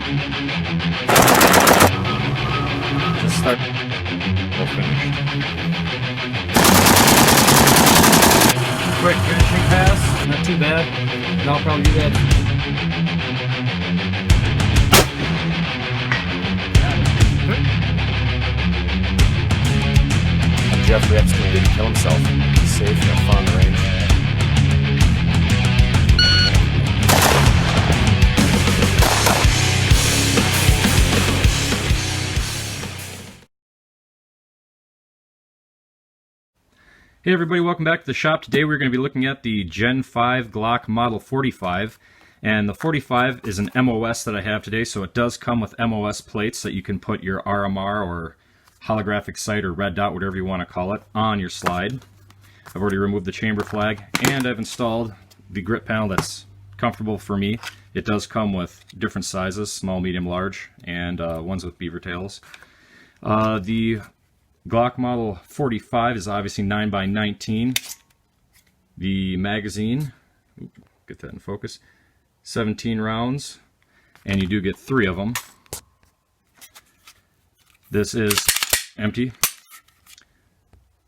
Just start. We'll finish. Quick finishing pass, not too bad. And I'll probably do that. Jeffrey Epstein didn't kill himself. He's safe and have fun on the range. Hey everybody, welcome back to the shop. Today we're going to be looking at the Gen 5 Glock Model 45. And the 45 is an MOS that I have today, so it does come with MOS plates that you can put your RMR or holographic sight or red dot, whatever you want to call it, on your slide. I've already removed the chamber flag, and I've installed the grip panel that's comfortable for me. It does come with different sizes, small, medium, large, and ones with beaver tails. The Glock Model 45 is obviously 9x19. The magazine, get that in focus, 17 rounds, and you do get 3 of them. This is empty.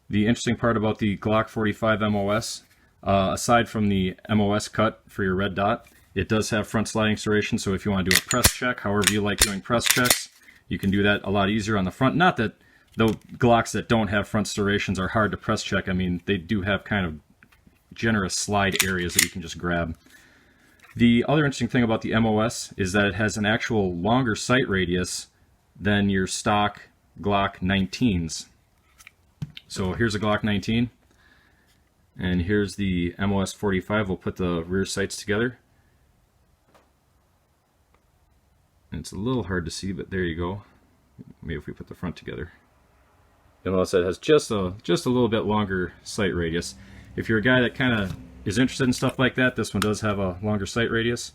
The interesting part about the Glock 45 MOS, aside from the MOS cut for your red dot, it does have front sliding serration, so if you want to do a press check, however you like doing press checks, you can do that a lot easier on the front. Not that the Glocks that don't have front serrations are hard to press check. I mean, they do have kind of generous slide areas that you can just grab. The other interesting thing about the MOS is that it has an actual longer sight radius than your stock Glock 19s. So here's a Glock 19, and here's the MOS 45. We'll put the rear sights together. And it's a little hard to see, but there you go. Maybe if we put the front together. You'll notice that it has just a little bit longer sight radius. If you're a guy that kind of is interested in stuff like that, this one does have a longer sight radius.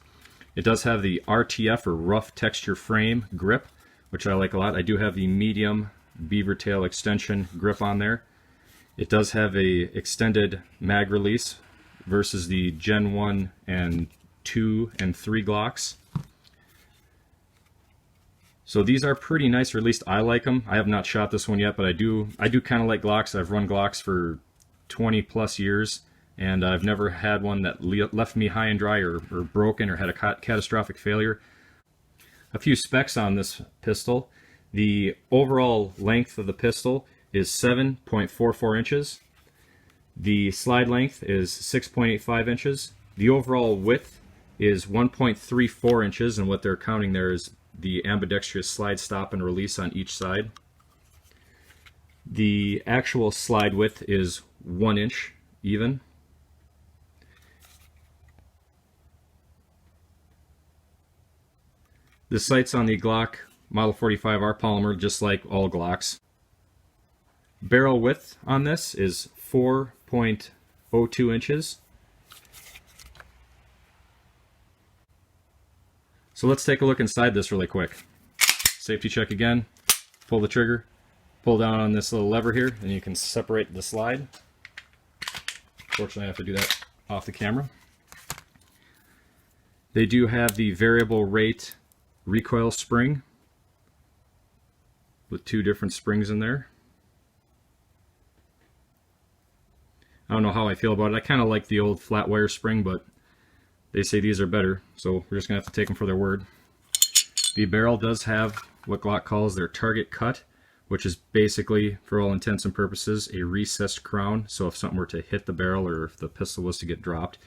It does have the RTF, or rough texture frame grip, which I like a lot. I do have the medium beaver tail extension grip on there. It does have a extended mag release versus the Gen 1 and 2 and 3 Glocks. So these are pretty nice, or at least I like them. I have not shot this one yet, but I do kind of like Glocks. I've run Glocks for 20 plus years, and I've never had one that left me high and dry or broken or had a catastrophic failure. A few specs on this pistol. The overall length of the pistol is 7.44 inches. The slide length is 6.85 inches. The overall width is 1.34 inches, and what they're counting there is the ambidextrous slide stop and release on each side. The actual slide width is 1 inch even. The sights on the Glock Model 45 are polymer, just like all Glocks. Barrel width on this is 4.02 inches. So let's take a look inside this really quick. Safety check again. Pull the trigger. Pull down on this little lever here, and you can separate the slide. Fortunately, I have to do that off the camera. They do have the variable rate recoil spring with 2 different springs in there. I don't know how I feel about it. I kind of like the old flat wire spring, but they say these are better, so we're just going to have to take them for their word. The barrel does have what Glock calls their target cut, which is basically, for all intents and purposes, a recessed crown. So if something were to hit the barrel, or if the pistol was to get dropped,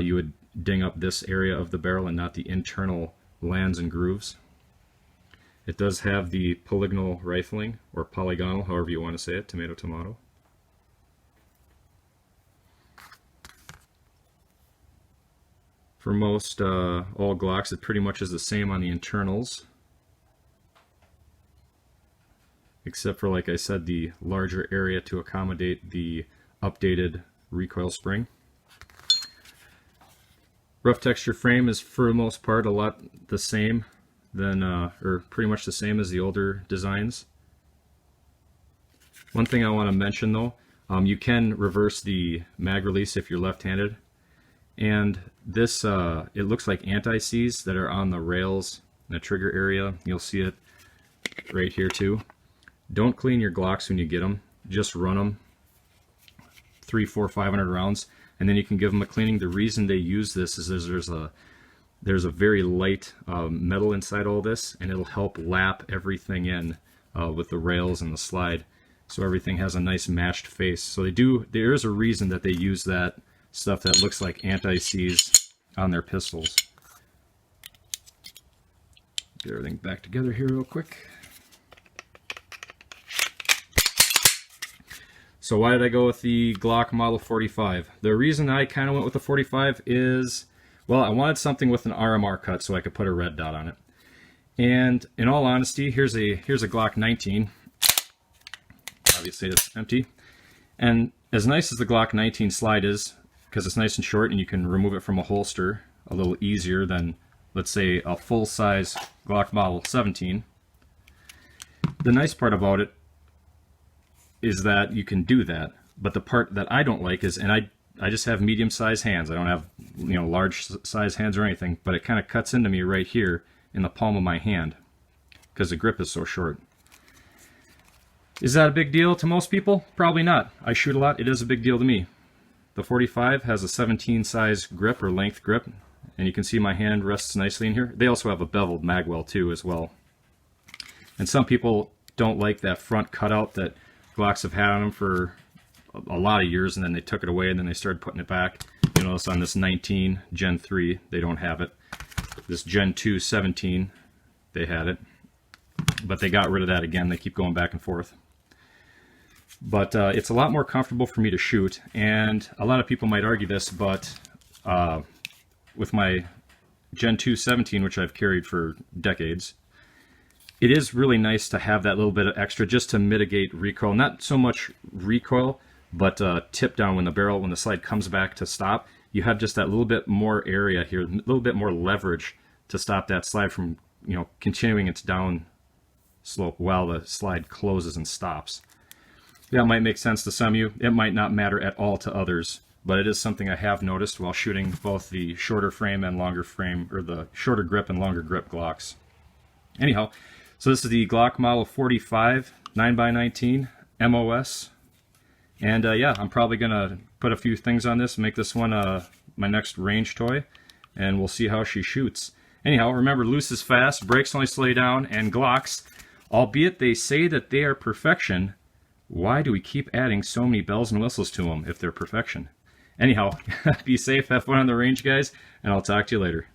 you would ding up this area of the barrel and not the internal lands and grooves. It does have the polygonal rifling, or polygonal, however you want to say it, tomato tomato. For most all Glocks, it pretty much is the same on the internals, except for, like I said, the larger area to accommodate the updated recoil spring. Rough texture frame is for the most part a lot the same than, or pretty much the same as the older designs. One thing I want to mention though, you can reverse the mag release if you're left-handed, and this it looks like anti-seize that are on the rails in the trigger area. You'll see it right here too. Don't clean your Glocks when you get them. Just run them 300, 400, 500 rounds, and then you can give them a cleaning. The reason they use this is there's a very light metal inside all this, and it'll help lap everything in with the rails and the slide, so everything has a nice matched face. So there is a reason that they use that stuff that looks like anti-seize on their pistols. Get everything back together here real quick. So why did I go with the Glock Model 45? The reason I kind of went with the 45 is, well, I wanted something with an RMR cut so I could put a red dot on it. And in all honesty, here's a Glock 19. Obviously it's empty. And as nice as the Glock 19 slide is, because it's nice and short and you can remove it from a holster a little easier than, let's say, a full-size Glock Model 17, the nice part about it is that you can do that. But the part that I don't like is, and I just have medium-sized hands. I don't have, large-sized hands or anything, but it kind of cuts into me right here in the palm of my hand because the grip is so short. Is that a big deal to most people? Probably not. I shoot a lot. It is a big deal to me. The 45 has a 17 size grip or length grip, and you can see my hand rests nicely in here. They also have a beveled magwell too as well. And some people don't like that front cutout that Glocks have had on them for a lot of years, and then they took it away and then they started putting it back. You notice on this 19 Gen 3 they don't have it. This Gen 2 17 they had it, but they got rid of that again. They keep going back and forth. But it's a lot more comfortable for me to shoot, and a lot of people might argue this, but with my Gen 2 17, which I've carried for decades, it is really nice to have that little bit of extra just to mitigate recoil. Not so much recoil, but tip down when the slide comes back to stop. You have just that little bit more area here, a little bit more leverage to stop that slide from, continuing its down slope while the slide closes and stops. That might make sense to some of you. It might not matter at all to others, but it is something I have noticed while shooting both the shorter frame and longer frame, or the shorter grip and longer grip Glocks. Anyhow, so this is the Glock Model 45 9x19 MOS, and yeah, I'm probably gonna put a few things on this, make this one my next range toy, and we'll see how she shoots. Anyhow, remember, loose is fast, brakes only slow you down, and Glocks, albeit they say that they are perfection, why do we keep adding so many bells and whistles to them if they're perfection? Anyhow, be safe, have fun on the range, guys, and I'll talk to you later.